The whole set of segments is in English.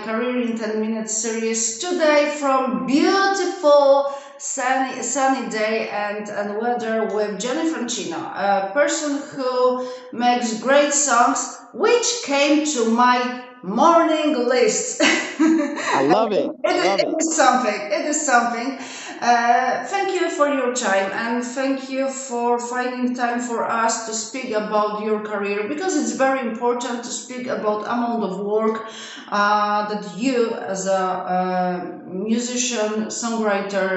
Career in 10 Minutes series today from beautiful sunny day and weather with Johny Francino, a person who makes great songs, which came to my morning list. I love it. Love It it. is something. It is something. Thank you for your time and thank you for finding time for us to speak about your career because it's very important to speak about amount of work that you as a musician, songwriter,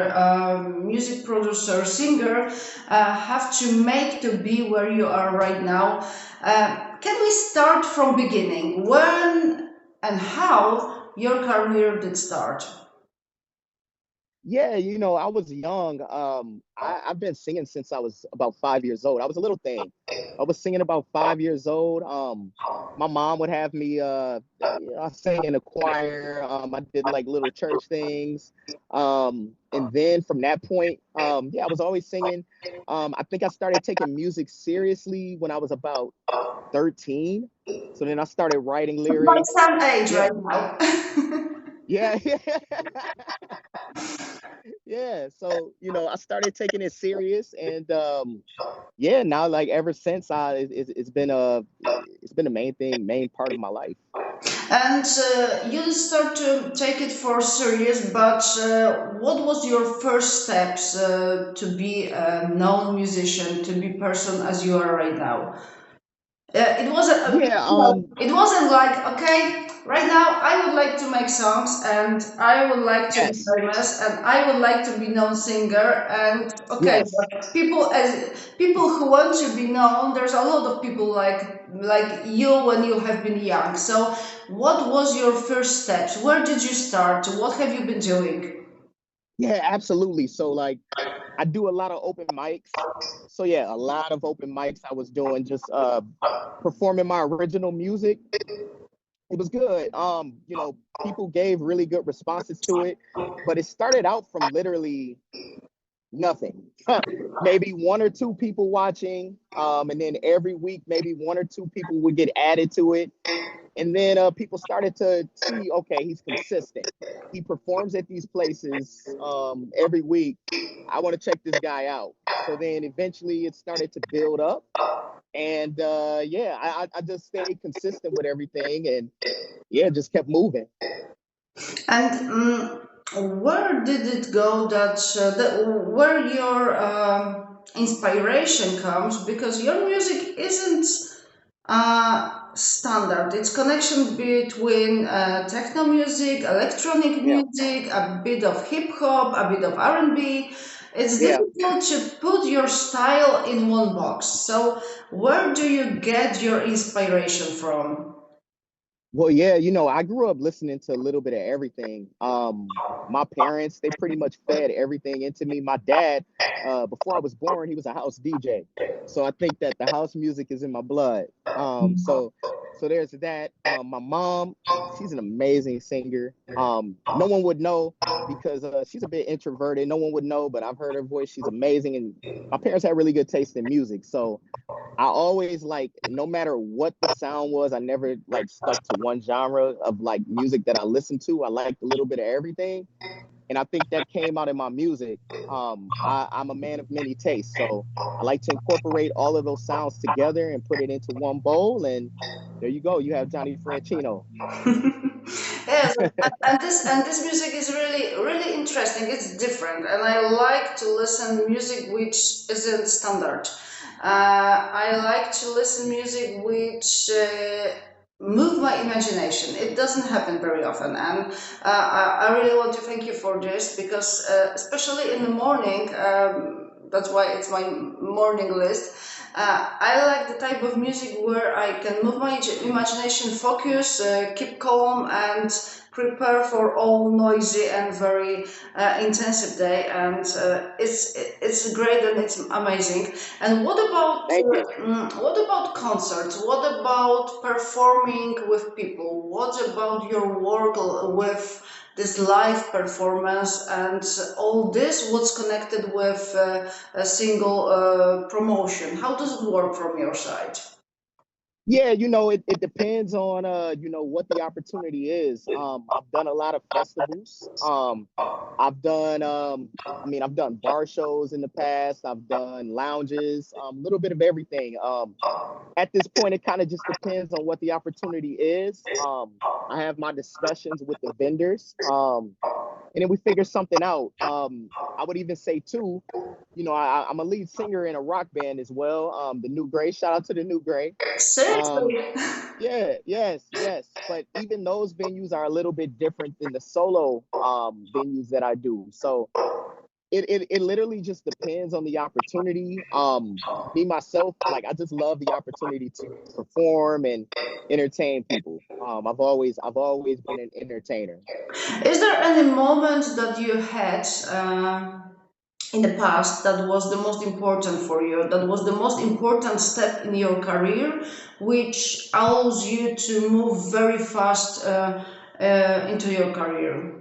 music producer, singer have to make to be where you are right now. Can we start from beginning? When and how your career did start? Yeah, I was young. I've been singing since I was about 5 years old. I was a little thing. I was singing about 5 years old. My mom would have me. I sang in a choir. I did like little church things. And then from that point, yeah, I was always singing. I think I started taking music seriously when I was about 13. So then I started writing My lyrics. son age Yeah, right now. yeah, yeah. Yeah, so I started taking it serious, and yeah, now like ever since it's been a main part of my life. And you start to take it for serious, but what was your first steps to be a known musician, to be person as you are right now? It wasn't, Yeah, it wasn't like, okay, right now I would like to make songs and I would like to be yes, famous and I would like to be known singer and okay, yes, but people who want to be known, there's a lot of people like you when you have been young. So what was your first steps? Where did you start? What have you been doing? yeah, absolutely. So like, I do a lot of open mics. So yeah, a lot of open mics I was doing, just performing my original music. It was good. People gave really good responses to it, but it started out from literally nothing. Maybe one or two people watching, and then every week maybe one or two people would get added to it, and then people started to see, okay, he's consistent, he performs at these places every week, I want to check this guy out. So then eventually it started to build up, and yeah, I just stayed consistent with everything, and yeah, just kept moving. And where did it go where your inspiration comes? Because your music isn't standard. It's connection between techno music, electronic Yeah, music, a bit of hip hop, a bit of R&B. It's yeah. difficult to put your style in one box. So where do you get your inspiration from? Well, yeah, I grew up listening to a little bit of everything. My parents, they pretty much fed everything into me. My dad, before I was born, he was a house DJ. So I think that the house music is in my blood. So there's that. My mom, she's an amazing singer. No one would know because she's a bit introverted. No one would know, but I've heard her voice. She's amazing, and my parents had really good taste in music. So I always like, no matter what the sound was, I never like stuck to one genre of like music that I listened to. I liked a little bit of everything. And I think that came out in my music. I'm a man of many tastes. So I like to incorporate all of those sounds together and put it into one bowl. And there you go. You have Johnny Francino. Yes, and this music is really interesting. It's different, and I like to listen music which isn't standard. I like to listen music which move my imagination. It doesn't happen very often, and I really want to thank you for this because especially in the morning. That's why it's my morning list. I like the type of music where I can move my imagination, focus, keep calm, and prepare for all noisy and very intensive day. And it's great and it's amazing. And Thank you. what about concerts? What about performing with people? What about your work with this live performance and all this? What's connected with a single promotion? How does it work from your side? Yeah, it depends on what the opportunity is. I've done a lot of festivals. I've done I've done bar shows in the past. I've done lounges, a little bit of everything. At this point, it kind of just depends on what the opportunity is. I have my discussions with the vendors, and then we figure something out. I would even say too, I'm a lead singer in a rock band as well. The New Gray, shout out to the New Gray. Um, Seriously? yeah, yes, yes. But even those venues are a little bit different than the solo venues that I do. So it literally just depends on the opportunity. Me myself, like I just love the opportunity to perform and entertain people. I've always been an entertainer. Is there any moment that you had in the past that was the most important for you, that was the most important step in your career, which allows you to move very fast into your career?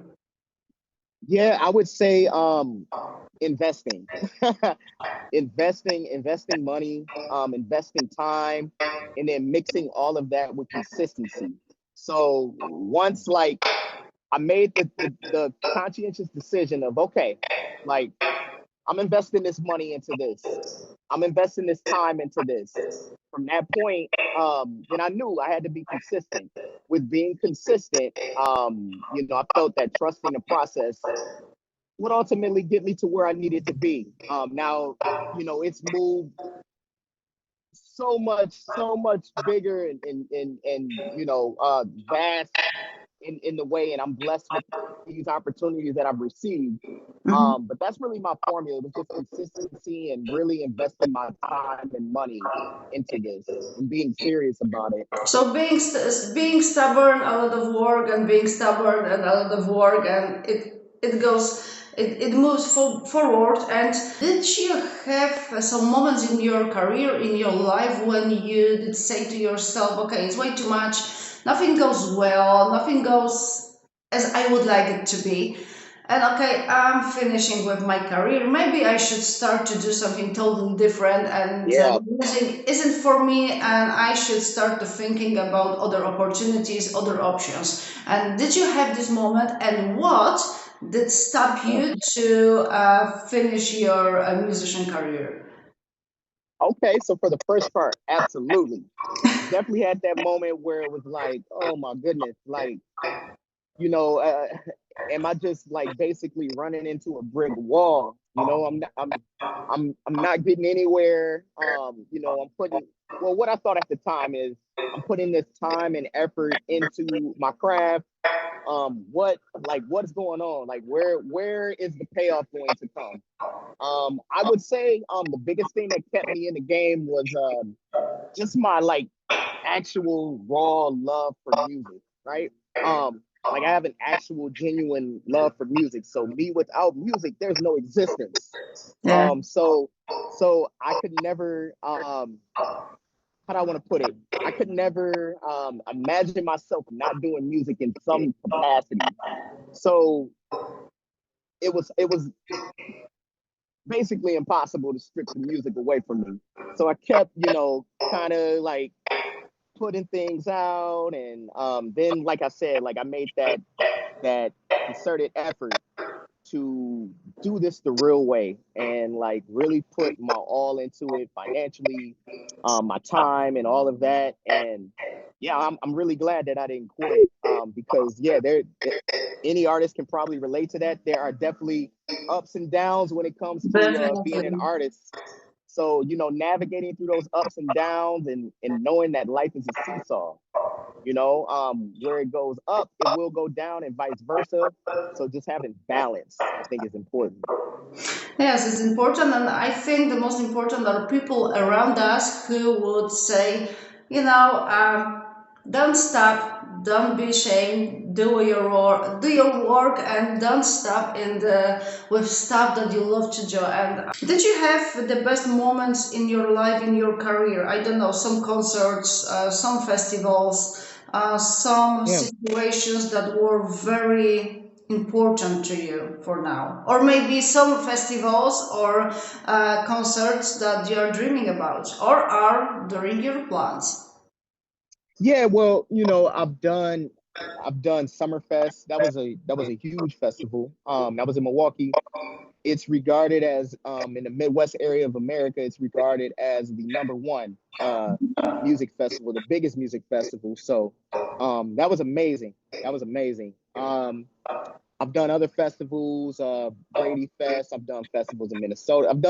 Yeah, I would say investing. Investing money, investing time, and then mixing all of that with consistency. So once like I made the conscientious decision of okay, like I'm investing this money into this. I'm investing this time into this. From that point, then I knew I had to be consistent. With being consistent, I felt that trusting the process would ultimately get me to where I needed to be. Now, it's moved so much bigger and vast in the way, and I'm blessed with these opportunities that I've received. Mhm. But that's really my formula. It was just consistency and really investing my time and money into this and being serious about it. So being stubborn, a lot of work, and being stubborn and a lot of work, and it moves forward. And did you have some moments in your career, in your life, when you did say to yourself, "Okay, it's way too much. Nothing goes well. Nothing goes as I would like it to be." And okay, I'm finishing with my career. Maybe I should start to do something totally different. And Yeah. music isn't for me. And I should start to thinking about other opportunities, other options. And did you have this moment? And what did stop Uh, you to finish your musician career? okay. So for the first part, absolutely. Definitely had that moment where it was like, oh my goodness, like, you know, uh, am I just like basically running into a brick wall? I'm not getting anywhere. I'm putting well, what I thought at the time is I'm putting this time and effort into my craft. What's going on? Like where is the payoff going to come? I would say the biggest thing that kept me in the game was just my like actual raw love for music, right? Like I have an actual genuine love for music. So me without music, there's no existence. Yeah. So I could never how do I want to put it? I could never imagine myself not doing music in some capacity. So it was basically impossible to strip the music away from me. So I kept, kind of like putting things out, and then like I said, like I made that concerted effort to do this the real way and like really put my all into it financially, my time and all of that. And yeah, I'm really glad that I didn't quit, because yeah, any artist can probably relate to that. There are definitely ups and downs when it comes to being an Definitely. artist. So navigating through those ups and downs and knowing that life is a seesaw. Where it goes up, it will go down, and vice versa. So just having balance, I think, is important. Yes, it's important, and I think the most important are people around us who would say, don't stop, don't be ashamed, do your work, and don't stop with stuff that you love to do. And did you have the best moments in your life, in your career? I don't know, some concerts, some festivals, some Yeah. situations that were very important to you for now, or maybe some festivals or concerts that you are dreaming about or are during your plans. Yeah, well, I've done Summerfest. That was a huge festival. That was in Milwaukee. It's regarded as in the Midwest area of America, it's regarded as the number one music festival, the biggest music festival. So that was amazing. That was amazing. I've done other festivals, Brady Fest. I've done festivals in Minnesota. I've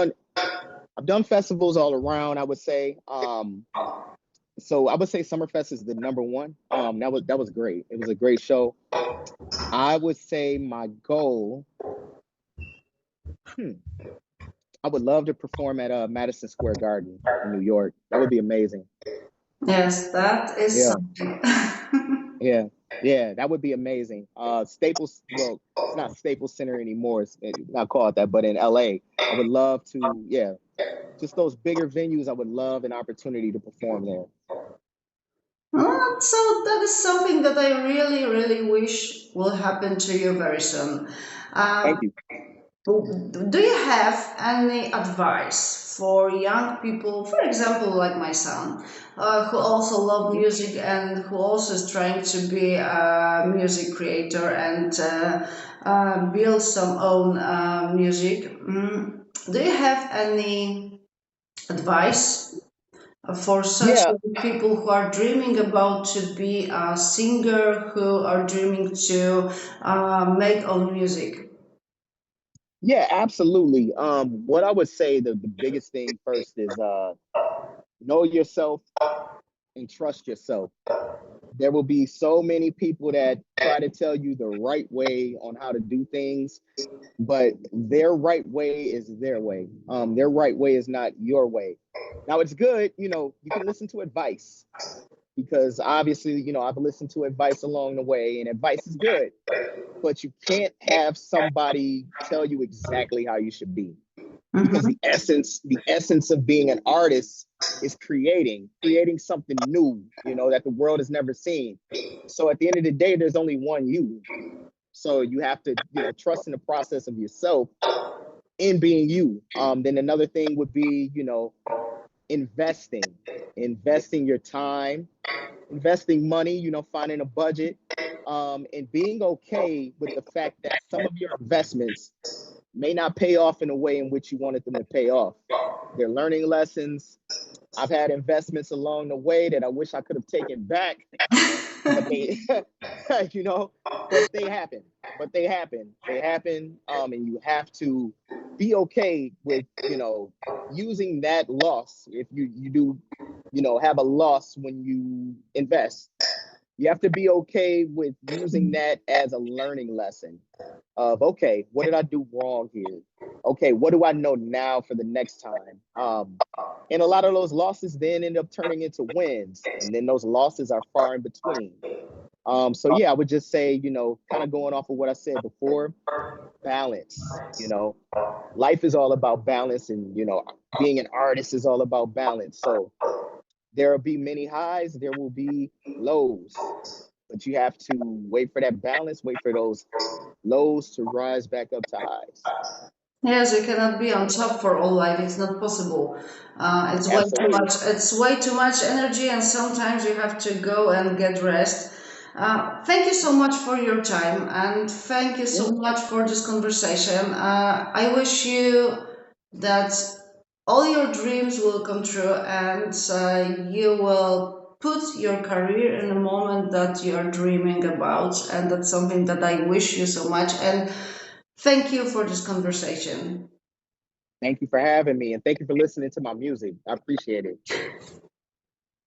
done festivals all around, I would say. So I would say Summerfest is the number one. That was great. It was a great show. I would say my goal. Hmm, I would love to perform at Madison Square Garden in New York. That would be amazing. Yes, that is Yeah, something. yeah, yeah. That would be amazing. Staples. Well, it's not Staples Center anymore. It's not called that, but in LA, I would love to. Yeah, just those bigger venues. I would love an opportunity to perform there. So that is something that I really, really wish will happen to you very soon. Thank Um, you. do you have any advice for young people, for example, like my son, who also love Mhm. music and who also is trying to be a music creator and build some own music? Do you have any advice for such Yeah, people who are dreaming about to be a singer, who are dreaming to make own music? yeah, absolutely. What I would say the biggest thing first is know yourself and trust yourself. There will be so many people that try to tell you the right way on how to do things, but their right way is their way. Their right way is not your way. Now it's good, you can listen to advice because obviously, I've listened to advice along the way, and advice is good, but you can't have somebody tell you exactly how you should be because Mhm. the essence of being an artist is creating something new, that the world has never seen. So at the end of the day, there's only one you. So you have to, trust in the process of yourself in being you. Then another thing would be, investing, investing your time, investing money, finding a budget, and being okay with the fact that some of your investments may not pay off in a way in which you wanted them to pay off. They're learning lessons. I've had investments along the way that I wish I could have taken back, but they, you know, but they happen. But they happen. They happen. And you have to be okay with, using that loss. If you do, have a loss when you invest, you have to be okay with using that as a learning lesson of, okay, what did I do wrong here? Okay, what do I know now for the next time? And a lot of those losses then end up turning into wins, and then those losses are far in between. So yeah, I would just say, kind of going off of what I said before, balance. Life is all about balance, and being an artist is all about balance. So there will be many highs, there will be lows, but you have to wait for that balance, wait for those lows to rise back up to highs. Yes, you cannot be on top for all life. It's not possible. It's way too much. Absolutely. It's way too much energy, and sometimes you have to go and get rest. Thank you so much for your time, and thank you Yeah. so much for this conversation. I wish you that all your dreams will come true, and you will put your career in the moment that you are dreaming about, and that's something that I wish you so much. And thank you for this conversation. Thank you for having me, and thank you for listening to my music. I appreciate it.